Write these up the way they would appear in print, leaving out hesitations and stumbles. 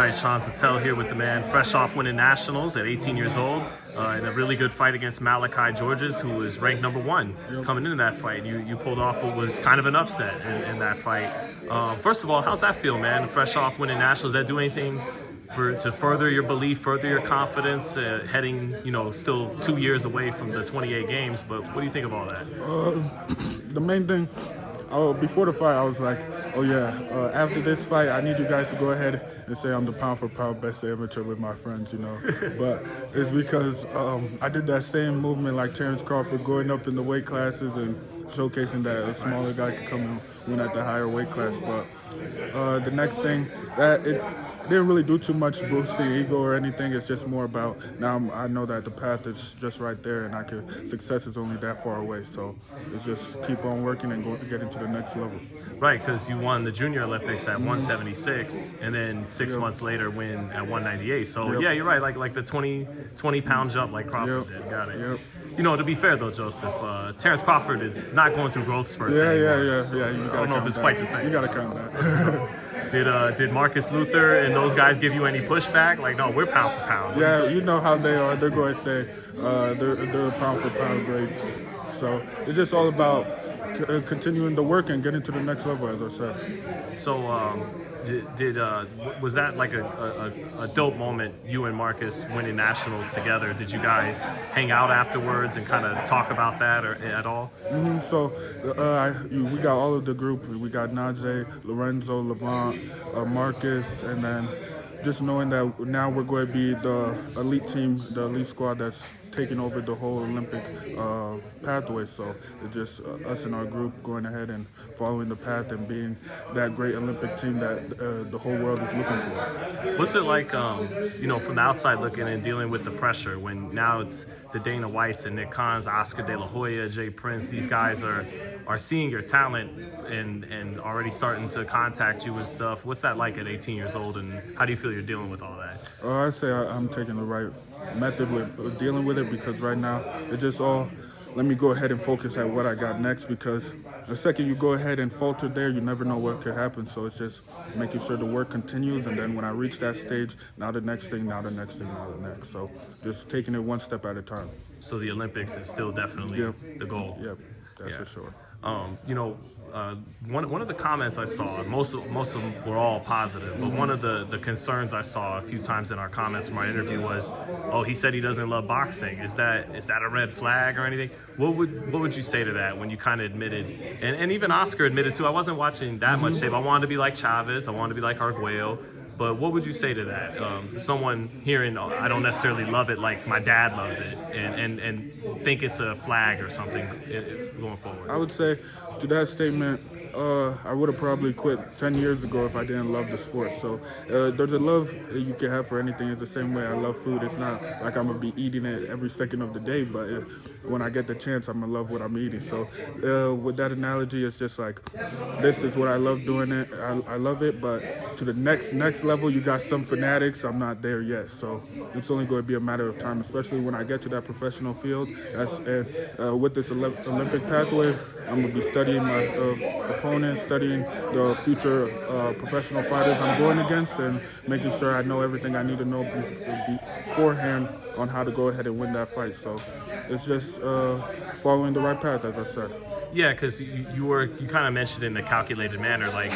right, Sean Zattel here with the man, fresh off winning nationals at 18 years old, in a really good fight against Malachi Georges, who was ranked #1 coming into that fight. You pulled off what was kind of an upset in that fight. First of all, how's that feel, man? Fresh off winning nationals, does that do anything to further your belief, further your confidence, heading, still 2 years away from the 28 games? But what do you think of all that? The main thing, before the fight, I was like, oh yeah, after this fight, I need you guys to go ahead and say I'm the pound for pound best amateur with my friends, But it's because I did that same movement like Terrence Crawford, going up in the weight classes and showcasing that a smaller guy could come and win at the higher weight class. But the next thing, that it didn't really do too much boost the ego or anything. It's just more about now I know that the path is just right there, and success is only that far away. So it's just keep on working and get into the next level. Right, because you won the Junior Olympics at 176, and then 6 months later win at 198. So yeah, you're right. Like the 20 pound jump like Crawford did. Got it. To be fair though, Joseph, Terrence Crawford is not going through growth spurts anymore. Yeah. I don't know if it's quite the same. You gotta count that. Did Marcus Luther and those guys give you any pushback? Like, no, we're pound for pound. Yeah, you know how they are. They're going to say they're pound for pound greats. So it's just all about continuing the work and getting to the next level, as I said. So, was that like a dope moment? You and Marcus winning nationals together. Did you guys hang out afterwards and kind of talk about that at all? So we got all of the group. We got Najee, Lorenzo, Levant, Marcus, and then just knowing that now we're going to be the elite team, the elite squad that's taking over the whole Olympic pathway. So it's just us and our group going ahead and following the path and being that great Olympic team that the whole world is looking for. What's it like, from the outside looking and dealing with the pressure when now it's the Dana Whites and Nick Khan's, Oscar De La Hoya, Jay Prince, these guys are seeing your talent and already starting to contact you and stuff. What's that like at 18 years old, and how do you feel you're dealing with all that? I'd say I'm taking the right method with dealing with it, because right now it's just all, let me go ahead and focus at what I got next, because the second you go ahead and falter there, you never know what could happen. So it's just making sure the work continues, and then when I reach that stage, now the next thing, now the next thing, now the next. So just taking it one step at a time. So the Olympics is still definitely the goal. Yep, that's for sure. One of the comments I saw, most of them were all positive, but one of the concerns I saw a few times in our comments from our interview was, he said he doesn't love boxing. Is that a red flag or anything? What would you say to that when you kind of admitted, and even Oscar admitted too, I wasn't watching that much tape. I wanted to be like Chavez, I wanted to be like Arguello. But what would you say to that? To someone hearing, I don't necessarily love it like my dad loves it, and think it's a flag or something going forward? I would say to that statement, I would have probably quit 10 years ago if I didn't love the sport. So there's a love that you can have for anything. It's the same way I love food. It's not like I'm going to be eating it every second of the day, but when I get the chance, I'm going to love what I'm eating. So with that analogy, it's just like, this is what I love doing it. I love it, but to the next level, you got some fanatics. I'm not there yet. So it's only going to be a matter of time, especially when I get to that professional field. With this Olympic pathway, I'm going to be studying my opponents, studying the future professional fighters I'm going against, and making sure I know everything I need to know beforehand on how to go ahead and win that fight. So it's just following the right path, as I said. Yeah, because you kind of mentioned in a calculated manner, like,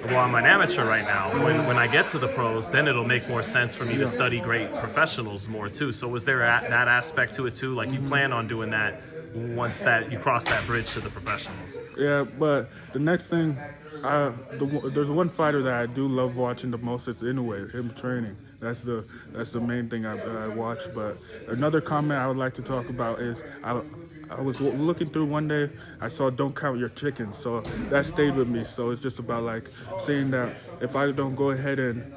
well, I'm an amateur right now. When I get to the pros, then it'll make more sense for me to study great professionals more too. So was there that aspect to it too? Like, you plan on doing that once that you cross that bridge to the professionals? Yeah, but the next thing, there's one fighter that I do love watching the most. It's Inoue, him training. That's the main thing I watch. But another comment I would like to talk about is I was looking through one day, I saw "Don't count your chickens," so that stayed with me. So it's just about like saying that if I don't go ahead and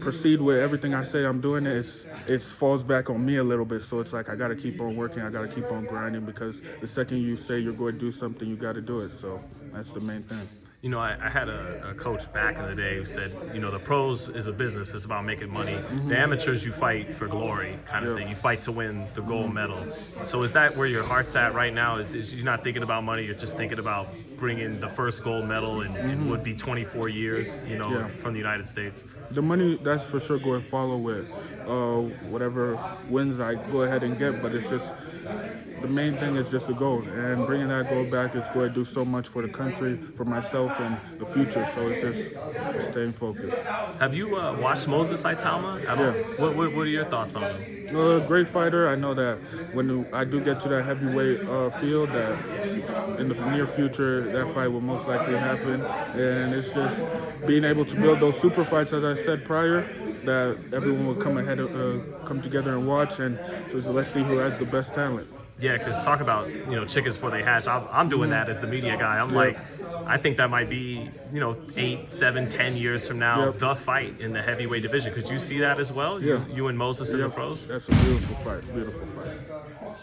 proceed with everything I say I'm doing, it falls back on me a little bit. So it's like I gotta keep on working, I gotta keep on grinding, because the second you say you're going to do something, you gotta do it. So that's the main thing. I had a coach back in the day who said, the pros is a business. It's about making money. The amateurs, you fight for glory kind of thing. You fight to win the gold medal. So is that where your heart's at right now? Is you're not thinking about money, you're just thinking about bring in the first gold medal in would be 24 years, Yeah. from the United States. The money, that's for sure going to follow with whatever wins I go ahead and get, but it's just the main thing is just the gold, and bringing that gold back is going to do so much for the country, for myself, and the future. So it's just staying focused. Have you watched Moses Itauma at all? Yeah. What are your thoughts on him? Great fighter. I know that when I do get to that heavyweight field, that in the near future that fight will most likely happen, and it's just being able to build those super fights, as I said prior, that everyone will come together and watch, and just let's see who has the best talent. Yeah, because talk about chickens before they hatch. I'm doing that as the media guy. I'm like, I think that might be 8, 7, 10 years from now the fight in the heavyweight division. Could you see that as well? Yeah. You and Moses in the pros. That's a beautiful fight. Beautiful fight.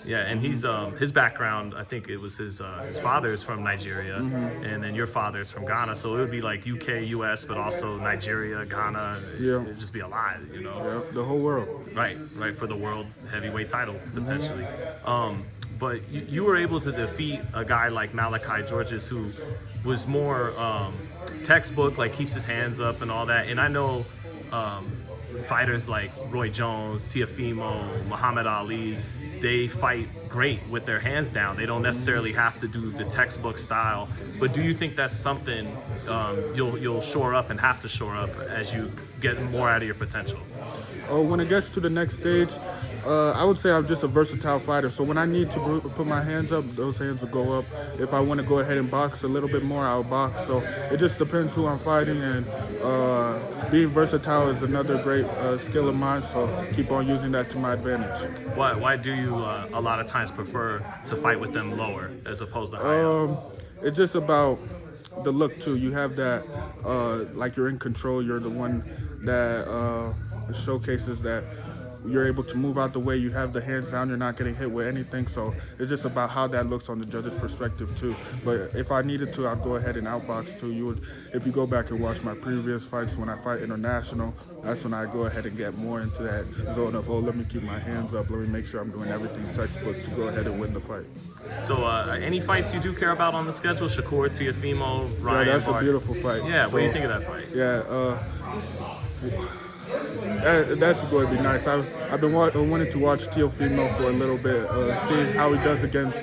Yeah, and he's his background. I think it was his father is from Nigeria, and then your father is from Ghana. So it would be like UK, US, but also Nigeria, Ghana. Yeah. It'd just be alive, Yeah, the whole world. Right, for the world heavyweight title potentially. But you were able to defeat a guy like Malachi Georges, who was more textbook, like keeps his hands up and all that. And I know fighters like Roy Jones, Teofimo, Muhammad Ali, they fight great with their hands down. They don't necessarily have to do the textbook style. But do you think that's something you'll shore up and have to shore up as you get more out of your potential? When it gets to the next stage, I would say I'm just a versatile fighter. So when I need to put my hands up, those hands will go up. If I want to go ahead and box a little bit more, I'll box. So it just depends who I'm fighting, and being versatile is another great skill of mine. So keep on using that to my advantage. Why do you a lot of times prefer to fight with them lower as opposed to higher? It's just about the look too. You have that, like you're in control. You're the one that showcases that you're able to move out the way. You have the hands down. You're not getting hit with anything. So it's just about how that looks on the judge's perspective too. But if I needed to, I'd go ahead and outbox too. If you go back and watch my previous fights when I fight international, that's when I go ahead and get more into that zone of, let me keep my hands up. Let me make sure I'm doing everything textbook to go ahead and win the fight. So any fights you do care about on the schedule? Shakur, Teofimo, Ryan? Yeah, that's a beautiful fight. Yeah, so, what do you think of that fight? Yeah, that's going to be nice. I've been wanting to watch Teofimo for a little bit, see how he does against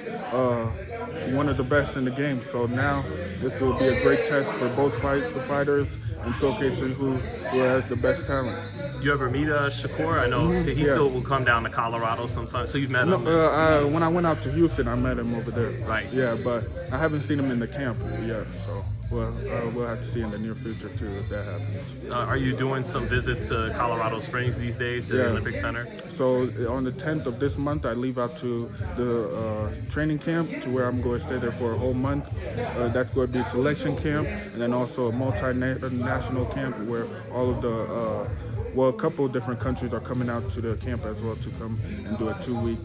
one of the best in the game. So now this will be a great test for both fighters and showcasing who has the best talent. You ever meet Shakur? I know he still will come down to Colorado sometimes. So you've met him? No, when I went out to Houston, I met him over there. Right. Yeah, but I haven't seen him in the camp yet. So we'll have to see in the near future too if that happens. Are you doing some visits to Colorado Springs these days, to the Olympic Center? So on the 10th of this month, I leave out to the training camp to where I'm going to stay there for a whole month. That's going to be a selection camp, and then also a multinational camp where all of the a couple of different countries are coming out to the camp as well to come and do a 2-week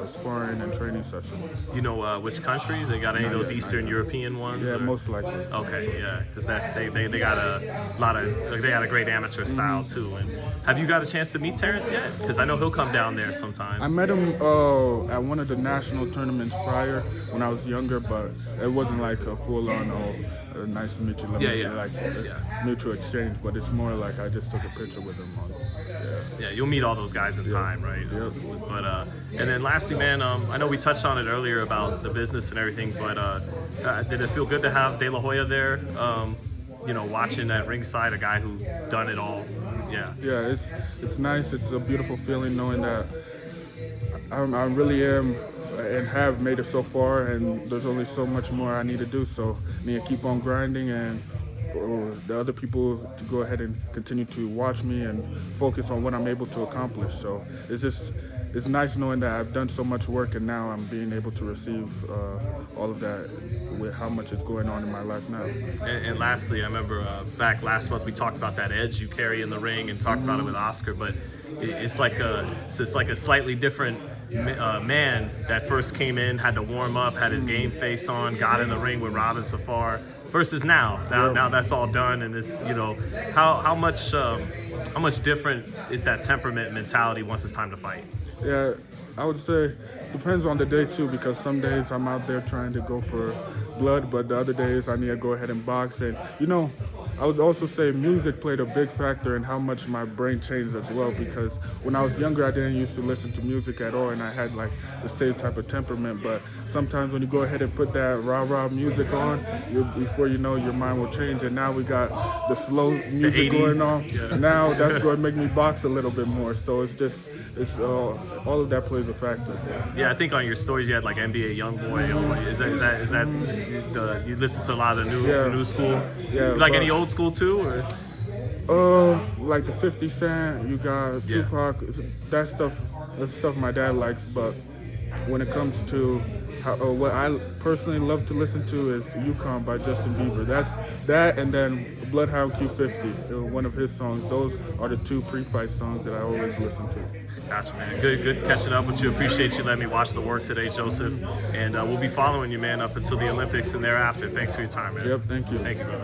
sparring and training session. You know which countries? They got any of those Eastern European ones? Yeah, or? most likely. Okay, yeah, because they got a lot of they got a great amateur style too. And have you got a chance to meet Terrence yet? Because I know he'll come down there sometimes. I met him at one of the national tournaments prior when I was younger, but it wasn't like a full-on nice to meet you. Mutual exchange, but it's more like I just took a picture with him. Yeah, you'll meet all those guys in time, right? Yep. But and then lastly, man, I know we touched on it earlier about the business and everything, but did it feel good to have De La Hoya there? Watching at ringside, a guy who done it all. Yeah. Yeah, it's nice. It's a beautiful feeling knowing that I really am and have made it so far, and there's only so much more I need to do. So I need to keep on grinding, and the other people to go ahead and continue to watch me and focus on what I'm able to accomplish. So it's nice knowing that I've done so much work, and now I'm being able to receive all of that with how much is going on in my life now. And lastly, I remember back last month we talked about that edge you carry in the ring and talked about it with Oscar, but it's like a slightly different man that first came in, had to warm up, had his game face on, got in the ring with Robin Safar, versus now that's all done, and it's how much different is that temperament mentality once it's time to fight? Yeah, I would say depends on the day too, because some days I'm out there trying to go for blood, but the other days I need to go ahead and box. And I would also say music played a big factor in how much my brain changed as well, because when I was younger I didn't used to listen to music at all, and I had like the same type of temperament. But sometimes when you go ahead and put that rah-rah music on, before you know, your mind will change. And now we got the slow music going on. Yeah. Now that's going to make me box a little bit more. So it's all of that plays a factor. Yeah, I think on your stories you had like NBA YoungBoy. Is that you listen to a lot of the new school? Yeah. You like any old school too, or? Like the 50 Cent, you got Tupac. That's stuff my dad likes. But when it comes to what I personally love to listen to is Yukon by Justin Bieber. That's that, and then Bloodhound Q50, one of his songs. Those are the two pre-fight songs that I always listen to. Gotcha, man. Good catching up with you. Appreciate you letting me watch the work today, Joseph. And we'll be following you, man, up until the Olympics and thereafter. Thanks for your time, man. Yep, thank you. Thank you, brother.